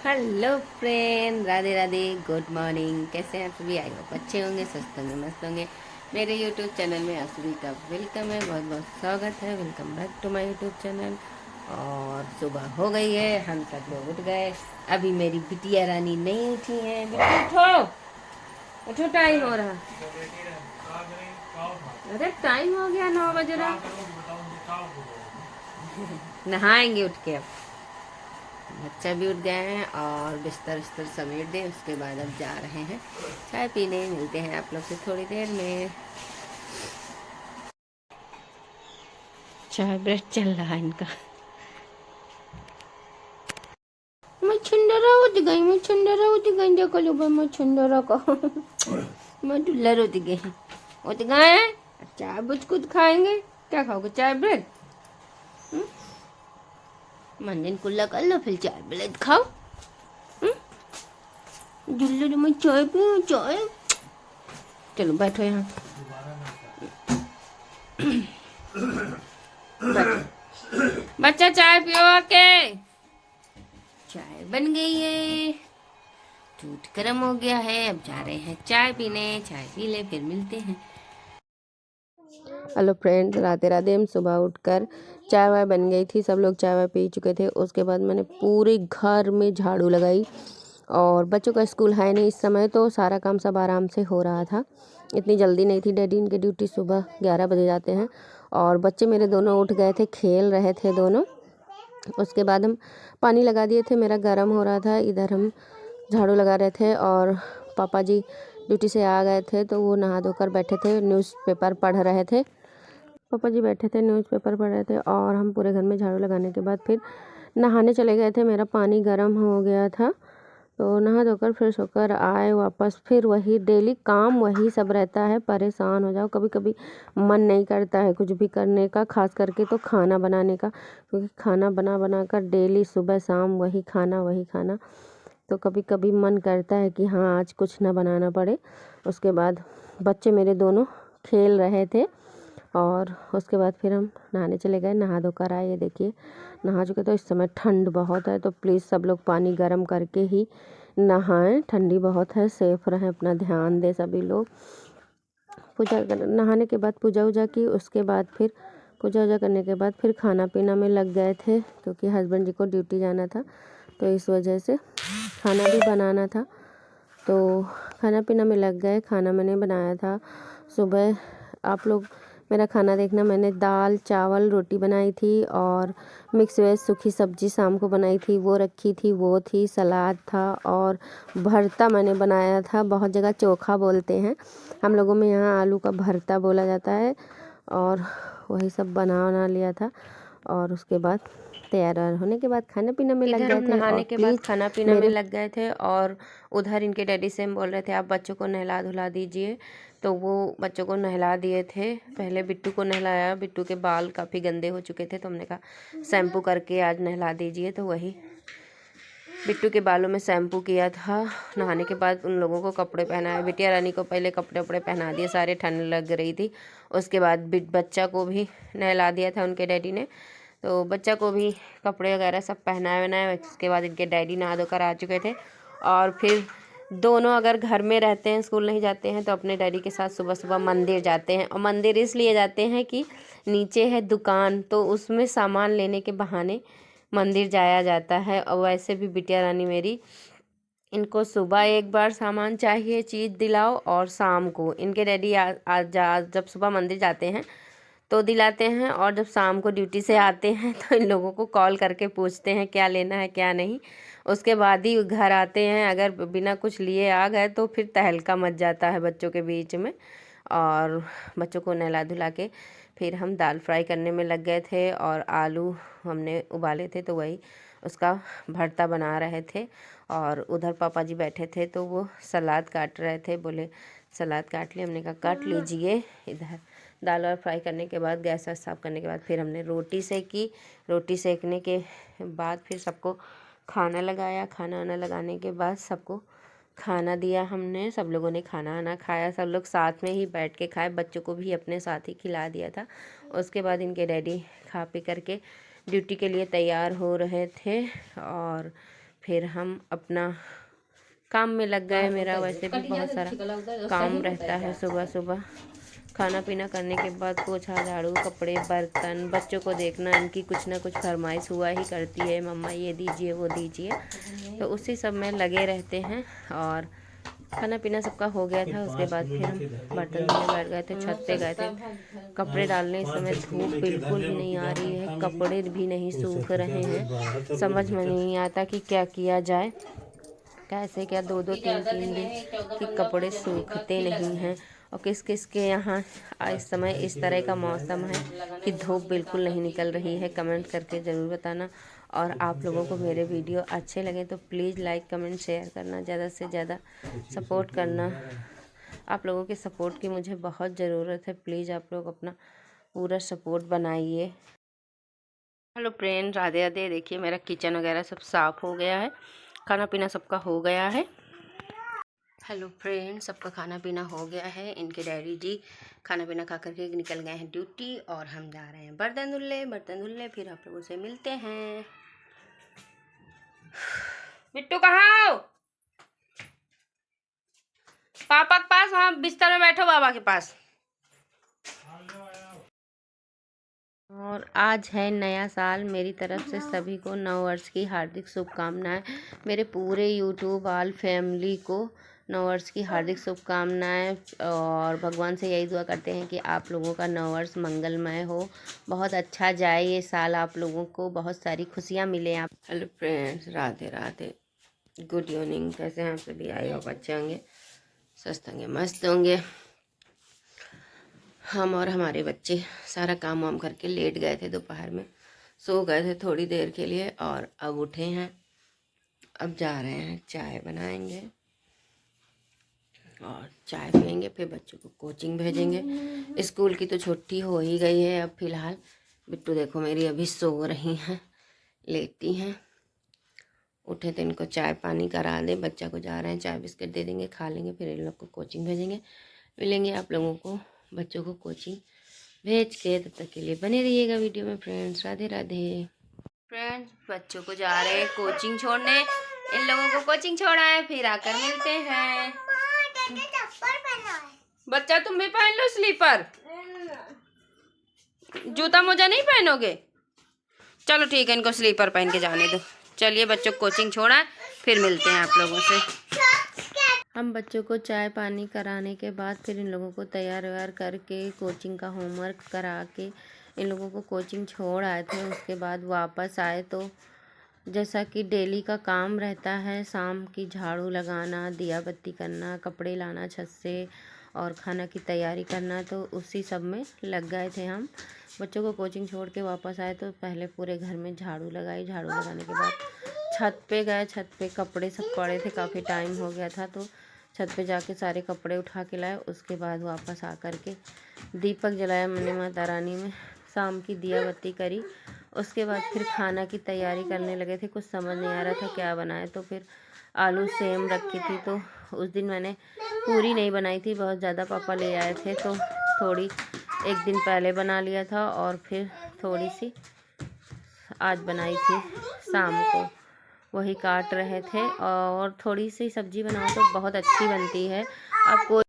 Hello friend, Radhe Radhe, good morning. कैसे हैं आप सभी? आई होप अच्छे होंगे, स्वस्थ होंगे, मस्त होंगे। मेरे यूट्यूब चैनल में आप सभी का वेलकम है, बहुत बहुत स्वागत है। Welcome back to my YouTube channel. और सुबह हो गई है, हम सब लोग उठ गए। अभी मेरी बिटिया रानी नहीं उठी है। बिट्टू उठो, उठो, टाइम हो रहा। अरे टाइम हो गया, 9 बज रहा। नहाएंगे उठ के अब। बच्चा भी उठ गए हैं और बिस्तर बिस्तर समेट दें, उसके बाद अब जा रहे हैं चाय पीने। मिलते हैं आप लोग से थोड़ी देर में। चाय ब्रेक चल रहा है इनका। मैं छुंडरा उठ गई, मैं छुंडरा उठ गई, देखो लो भाई, मैं छुंडरा को मैं डुल्लर उठ गई। उठ गए हैं, चाय बुझ खाएंगे। क्या खाओगे? चाय ब्रेड? मंदिर कुल्ला कर लो, फिर चाय ब्रेड खाओ। डुल्लर, मैं चाय पी, चाय। चलो बैठो यहाँ, बच्चा चाय पियो आके। चाय बन गई है, दूध गर्म हो गया है। अब जा रहे हैं चाय पीने। चाय पी ले, फिर मिलते हैं। Hello friends, Radhe Radhe. हम सुबह उठकर चाय वाय बन गई थी, सब लोग चाय वाय पी चुके थे। उसके बाद मैंने पूरे घर में झाड़ू लगाई। और बच्चों का स्कूल है नहीं इस समय, तो सारा काम सब आराम से हो रहा था। इतनी जल्दी नहीं थी, डैडी इनके ड्यूटी सुबह 11 बजे जाते हैं। और बच्चे मेरे दोनों उठ गए थे, खेल रहे थे दोनों। उसके बाद हम पानी लगा दिए थे, मेरा गर्म हो रहा था। इधर हम झाड़ू लगा रहे थे और पापा जी ड्यूटी से आ गए थे, तो वो नहा धोकर बैठे थे, न्यूज़पेपर पढ़ रहे थे। पापा जी बैठे थे, न्यूज़पेपर पढ़ रहे थे। और हम पूरे घर में झाड़ू लगाने के बाद फिर नहाने चले गए थे। मेरा पानी गर्म हो गया था, तो नहा धोकर फ्रेश होकर आए वापस। फिर वही डेली काम, वही सब रहता है। परेशान हो जाओ, कभी कभी मन नहीं करता है कुछ भी करने का, खास करके तो खाना बनाने का, क्योंकि खाना बना बना कर डेली सुबह शाम वही खाना वही खाना। तो कभी कभी मन करता है कि हाँ, आज कुछ ना बनाना पड़े। उसके बाद बच्चे मेरे दोनों खेल रहे थे और उसके बाद फिर हम नहाने चले गए। नहा धोकर आए, ये देखिए नहा चुके। तो इस समय ठंड बहुत है, तो प्लीज़ सब लोग पानी गर्म करके ही नहाएं। ठंडी बहुत है, सेफ रहें, अपना ध्यान दें सभी लोग। नहाने के बाद पूजा वूजा की। उसके बाद फिर पूजा वूजा करने के बाद फिर खाना पीना में लग गए थे, क्योंकि हस्बैंड जी को ड्यूटी जाना था, तो इस वजह से खाना भी बनाना था। तो खाना पीना में लग गए। खाना मैंने बनाया था सुबह, आप लोग मेरा खाना देखना। मैंने दाल चावल रोटी बनाई थी और मिक्स वेज सूखी सब्जी शाम को बनाई थी, वो रखी थी, वो थी। सलाद था और भरता मैंने बनाया था। बहुत जगह चोखा बोलते हैं, हम लोगों में यहाँ आलू का भरता बोला जाता है। और वही सब बना लिया था। और उसके बाद तैयार होने के बाद खाना पीना में लग गए थे। नहाने के बाद खाना पीना में लग गए थे। और उधर इनके डैडी से हम बोल रहे थे आप बच्चों को नहला धुला दीजिए, तो वो बच्चों को नहला दिए थे। पहले बिट्टू को नहलाया, बिट्टू के बाल काफ़ी गंदे हो चुके थे, तो हमने कहा शैम्पू करके आज नहला दीजिए। तो वही बिट्टू के बालों में शैम्पू किया था। नहाने के बाद उन लोगों को कपड़े पहनाए। बिटिया रानी को पहले कपड़े वपड़े पहना दिए, सारे ठंड लग रही थी। उसके बाद बच्चा को भी नहला दिया था उनके डैडी ने, तो बच्चा को भी कपड़े वगैरह सब पहनाए वहनाए। उसके बाद इनके डैडी नहा धोकर आ चुके थे। और फिर दोनों अगर घर में रहते हैं, स्कूल नहीं जाते हैं, तो अपने डैडी के साथ सुबह सुबह मंदिर जाते हैं। और मंदिर इसलिए जाते हैं कि नीचे है दुकान, तो उसमें सामान लेने के बहाने मंदिर जाया जाता है। और वैसे भी बिटिया रानी मेरी, इनको सुबह एक बार सामान चाहिए, चीज़ दिलाओ, और शाम को इनके डैडी जब सुबह मंदिर जाते हैं तो दिलाते हैं, और जब शाम को ड्यूटी से आते हैं तो इन लोगों को कॉल करके पूछते हैं क्या लेना है क्या नहीं। उसके बाद ही घर आते हैं। अगर बिना कुछ लिए आ गए तो फिर तहलका मच जाता है बच्चों के बीच में। और बच्चों को नहला धुला के फिर हम दाल फ्राई करने में लग गए थे, और आलू हमने उबाले थे, तो वही उसका भरता बना रहे थे। और उधर पापा जी बैठे थे, तो वो सलाद काट रहे थे। बोले सलाद काट लिए, हमने कहा काट लीजिए। इधर दाल और फ्राई करने के बाद, गैस वैस साफ़ करने के बाद फिर हमने रोटी सेकी। रोटी सेकने के बाद फिर सबको खाना लगाया। खाना वाना लगाने के बाद सबको खाना दिया हमने। सब लोगों ने खाना वाना खाया, सब लोग साथ में ही बैठ के खाए। बच्चों को भी अपने साथ ही खिला दिया था। उसके बाद इनके डैडी खा पी करके ड्यूटी के लिए तैयार हो रहे थे। और फिर हम अपना काम में लग गए। मेरा वैसे भी बहुत सारा काम रहता है सुबह सुबह। खाना पीना करने के बाद पोछा झाड़ू कपड़े बर्तन, बच्चों को देखना, इनकी कुछ ना कुछ फरमाइश हुआ ही करती है, मम्मा ये दीजिए वो दीजिए, तो उसी सब में लगे रहते हैं। और खाना पीना सबका हो गया था। उसके बाद फिर हम बर्तन धोने बैठ गए थे, छत पे गए थे कपड़े डालने। इस समय धूप बिल्कुल भी नहीं आ रही है, कपड़े भी नहीं सूख रहे हैं। समझ में नहीं आता कि क्या किया जाए, कैसे क्या 2-2 3-3 दिन कि कपड़े सूखते नहीं हैं। और किस किस के यहाँ इस समय इस तरह का मौसम है कि धूप बिल्कुल नहीं निकल रही है। कमेंट करके ज़रूर बताना। और आप लोगों को मेरे वीडियो अच्छे लगे तो प्लीज़ लाइक कमेंट शेयर करना, ज़्यादा से ज़्यादा सपोर्ट करना। आप लोगों के सपोर्ट की मुझे बहुत ज़रूरत है। प्लीज़ आप लोग अपना पूरा सपोर्ट बनाइए। Hello friend, Radhe Radhe. देखिए मेरा किचन वगैरह सब साफ़ हो गया है, खाना पीना सबका हो गया है। हेलो फ्रेंड, सबका खाना पीना हो गया है। इनके डैडी जी खाना पीना खा करके निकल गए हैं ड्यूटी और हम जा रहे हैं बर्तन धुलने। फिर आप लोगों से मिलते हैं। बिट्टू कहाँ हो? पापा के पास, वहाँ बिस्तर में बैठो बाबा के पास। और आज है नया साल। मेरी तरफ से सभी को नव वर्ष की हार्दिक शुभकामनाएं। मेरे पूरे यूट्यूब ऑल फैमिली को नव वर्ष की हार्दिक शुभकामनाएं। और भगवान से यही दुआ करते हैं कि आप लोगों का नव वर्ष मंगलमय हो, बहुत अच्छा जाए ये साल, आप लोगों को बहुत सारी खुशियां मिले। आप hello friends, Radhe Radhe, good evening. कैसे हैं आप सभी? आए हो अच्छे होंगे, स्वस्थ होंगे, मस्त होंगे। हम और हमारे बच्चे सारा काम वाम करके लेट गए थे, दोपहर में सो गए थे थोड़ी देर के लिए और अब उठे हैं। अब जा रहे हैं, चाय बनाएंगे और चाय पियेंगे, फिर बच्चों को कोचिंग भेजेंगे। स्कूल की तो छुट्टी हो ही गई है अब फ़िलहाल। बिट्टू देखो मेरी अभी सो रही हैं, लेटी हैं। उठे तो इनको चाय पानी करा दें, बच्चा को जा रहे हैं, चाय बिस्किट दे देंगे, खा लेंगे, फिर इन लोग को कोचिंग भेजेंगे। मिलेंगे आप लोगों को बच्चों को कोचिंग भेज के। तब तक के लिए बने रहिएगा वीडियो में फ्रेंड्स। राधे राधे। फ्रेंड्स, बच्चों को जा रहे हैं कोचिंग छोड़ने, इन लोगों को कोचिंग छोड़ा है, फिर आकर मिलते हैं। बच्चा तुम भी पहन लो स्लीपर, जूता मोजा नहीं पहनोगे? चलो ठीक है, इनको स्लीपर पहन के जाने दो। चलिए बच्चों को कोचिंग छोड़ा है, फिर मिलते हैं आप लोगों से। हम बच्चों को चाय पानी कराने के बाद फिर इन लोगों को तैयार व्यार करके कोचिंग का होमवर्क करा के इन लोगों को कोचिंग छोड़ आए थे। उसके बाद वापस आए तो जैसा कि डेली का काम रहता है, शाम की झाड़ू लगाना, दिया बत्ती करना, कपड़े लाना छत से और खाना की तैयारी करना, तो उसी सब में लग गए थे हम। बच्चों को कोचिंग छोड़ के वापस आए तो पहले पूरे घर में झाड़ू लगाई। झाड़ू लगाने के बाद छत पे गए। छत पे कपड़े सब पड़े थे, काफ़ी टाइम हो गया था, तो छत पे जाके सारे कपड़े उठा के लाए। उसके बाद वापस आ कर के दीपक जलाया मैंने माता रानी में, शाम की दिया बत्ती करी। उसके बाद फिर खाना की तैयारी करने लगे थे। कुछ समझ नहीं आ रहा था क्या बनाए, तो फिर आलू सेम रखी थी, तो उस दिन मैंने पूरी नहीं बनाई थी, बहुत ज़्यादा पापा ले आए थे, तो थोड़ी एक दिन पहले बना लिया था और फिर थोड़ी सी आज बनाई थी शाम को, वही काट रहे थे। और थोड़ी सी सब्ज़ी बनाओ तो बहुत अच्छी बनती है। आपको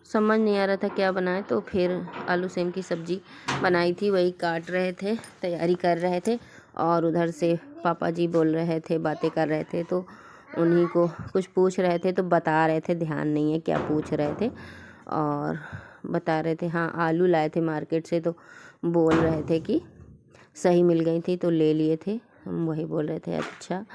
समझ नहीं आ रहा था क्या बनाए, तो फिर आलू सेम की सब्ज़ी बनाई थी, वही काट रहे थे, तैयारी कर रहे थे। और उधर से पापा जी बोल रहे थे, बातें कर रहे थे, तो उन्हीं को कुछ पूछ रहे थे, तो बता रहे थे, ध्यान नहीं है क्या पूछ रहे थे, और बता रहे थे। हाँ, आलू लाए थे मार्केट से, तो बोल रहे थे कि सही मिल गई थी तो ले लिए थे। हम वही बोल रहे थे अच्छा।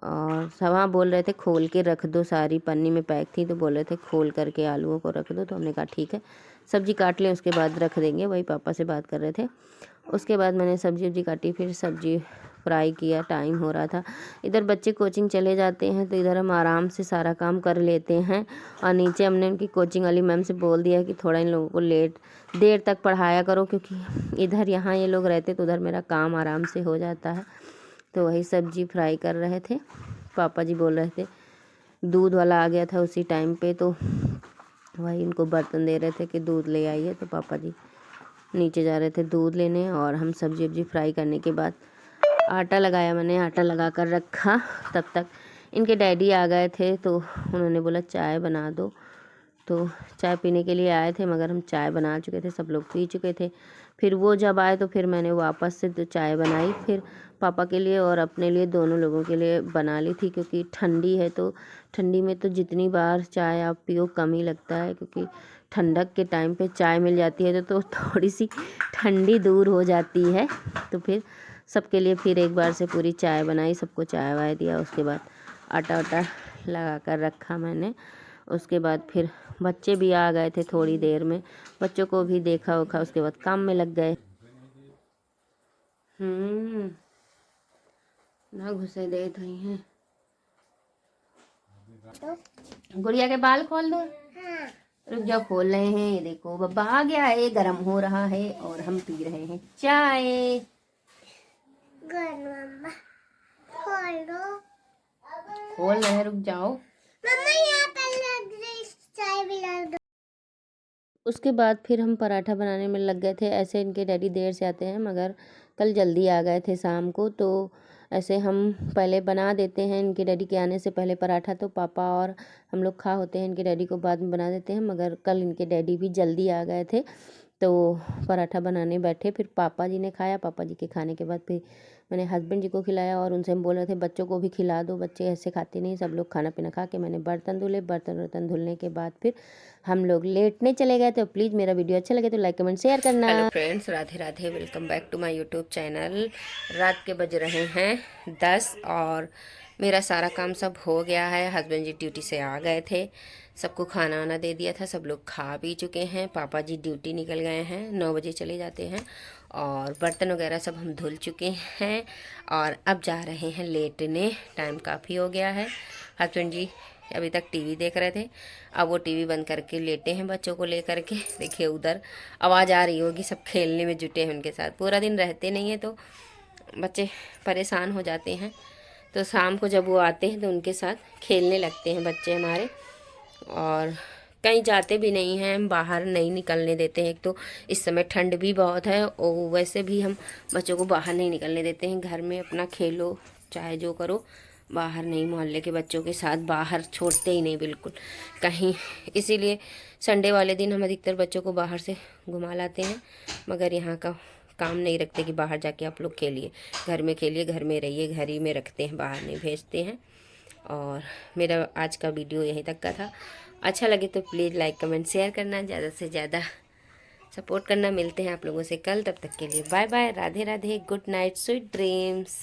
और सब हाँ बोल रहे थे खोल के रख दो, सारी पन्नी में पैक थी, तो बोल रहे थे खोल करके आलूओं को रख दो, तो हमने कहा ठीक है, सब्ज़ी काट लें उसके बाद रख देंगे, वही पापा से बात कर रहे थे। उसके बाद मैंने सब्ज़ी काटी, फिर सब्ज़ी फ्राई किया, टाइम हो रहा था। इधर बच्चे कोचिंग चले जाते हैं तो इधर हम आराम से सारा काम कर लेते हैं। और नीचे हमने उनकी कोचिंग वाली मैम से बोल दिया कि थोड़ा इन लोगों को देर तक पढ़ाया करो, क्योंकि इधर यहाँ ये लोग रहते तो उधर मेरा काम आराम से हो जाता है। तो वही सब्ज़ी फ्राई कर रहे थे। पापा जी बोल रहे थे, दूध वाला आ गया था उसी टाइम पे, तो वही इनको बर्तन दे रहे थे कि दूध ले आइए, तो पापा जी नीचे जा रहे थे दूध लेने। और हम सब्जी फ्राई करने के बाद आटा लगाया मैंने, आटा लगा कर रखा। तब तक इनके डैडी आ गए थे तो उन्होंने बोला चाय बना दो, तो चाय पीने के लिए आए थे, मगर हम चाय बना चुके थे, सब लोग पी चुके थे। फिर वो जब आए तो फिर मैंने वापस से तो चाय बनाई, फिर पापा के लिए और अपने लिए दोनों लोगों के लिए बना ली थी, क्योंकि ठंडी है तो ठंडी में तो जितनी बार चाय आप पियो कम ही लगता है, क्योंकि ठंडक के टाइम पे चाय मिल जाती है तो थोड़ी सी ठंडी दूर हो जाती है। तो फिर सबके लिए फिर एक बार से पूरी चाय बनाई, सबको चाय वाय दिया। उसके बाद आटा वाटा लगा कर रखा मैंने। उसके बाद फिर बच्चे भी आ गए थे थोड़ी देर में, बच्चों को भी देखा उखा, उसके बाद काम में लग गए। ना घुसे दे रही हैं। गुड़िया के बाल खोल दो। हाँ। रुक जाओ, खोल रहे हैं। ये देखो बब्बा आ गया है, गरम हो रहा है और हम पी रहे हैं चाय। खोल दो। खोल रहे हैं, रुक जाओ। मम्मा यहाँ पर चाय भी डाल दो। उसके बाद फिर हम पराठा बनाने में लग गए थे। ऐसे इनके डैडी देर से आते हैं, मगर कल जल्दी आ गए थे शाम को, तो ऐसे हम पहले बना देते हैं इनके डैडी के आने से पहले पराठा, तो पापा और हम लोग खा होते हैं, इनके डैडी को बाद में बना देते हैं। मगर कल इनके डैडी भी जल्दी आ गए थे तो पराठा बनाने बैठे। फिर पापा जी ने खाया, पापा जी के खाने के बाद फिर मैंने हस्बैंड जी को खिलाया, और उनसे हम बोल रहे थे बच्चों को भी खिला दो, बच्चे ऐसे खाते नहीं। सब लोग खाना पीना खा के मैंने बर्तन धुले, बर्तन धुलने के बाद फिर हम लोग लेटने चले गए। तो प्लीज़ मेरा वीडियो अच्छा लगे तो लाइक कमेंट शेयर करना। Hello friends, Radhe Radhe, welcome back to my YouTube channel. रात के बज रहे हैं 10 और मेरा सारा काम सब हो गया है। हस्बैंड जी ड्यूटी से आ गए थे, सबको खाना वाना दे दिया था, सब लोग खा पी चुके हैं। पापा जी ड्यूटी निकल गए हैं, 9 बजे चले जाते हैं, और बर्तन वगैरह सब हम धुल चुके हैं और अब जा रहे हैं लेटने। टाइम काफ़ी हो गया है। हस्बैंड जी अभी तक टीवी देख रहे थे, अब वो टीवी बंद करके लेटे हैं बच्चों को लेकर के। देखिए उधर आवाज़ आ रही होगी, सब खेलने में जुटे हैं उनके साथ। पूरा दिन रहते नहीं हैं तो बच्चे परेशान हो जाते हैं, तो शाम को जब वो आते हैं तो उनके साथ खेलने लगते हैं बच्चे हमारे। और कहीं जाते भी नहीं हैं, हम बाहर नहीं निकलने देते हैं। एक तो इस समय ठंड भी बहुत है, और वैसे भी हम बच्चों को बाहर नहीं निकलने देते हैं। घर में अपना खेलो चाहे जो करो, बाहर नहीं। मोहल्ले के बच्चों के साथ बाहर छोड़ते ही नहीं बिल्कुल कहीं। इसीलिए संडे वाले दिन हम अधिकतर बच्चों को बाहर से घुमा लाते हैं, मगर यहाँ का काम नहीं रखते कि बाहर जाके आप लोग खेलिए। घर में खेलिए, घर में रहिए, घर ही में रखते हैं, बाहर नहीं भेजते हैं। और मेरा आज का वीडियो यहीं तक का था। अच्छा लगे तो प्लीज़ लाइक कमेंट शेयर करना, ज़्यादा से ज़्यादा सपोर्ट करना। मिलते हैं आप लोगों से कल, तब तक के लिए bye bye, Radhe Radhe, good night, sweet dreams.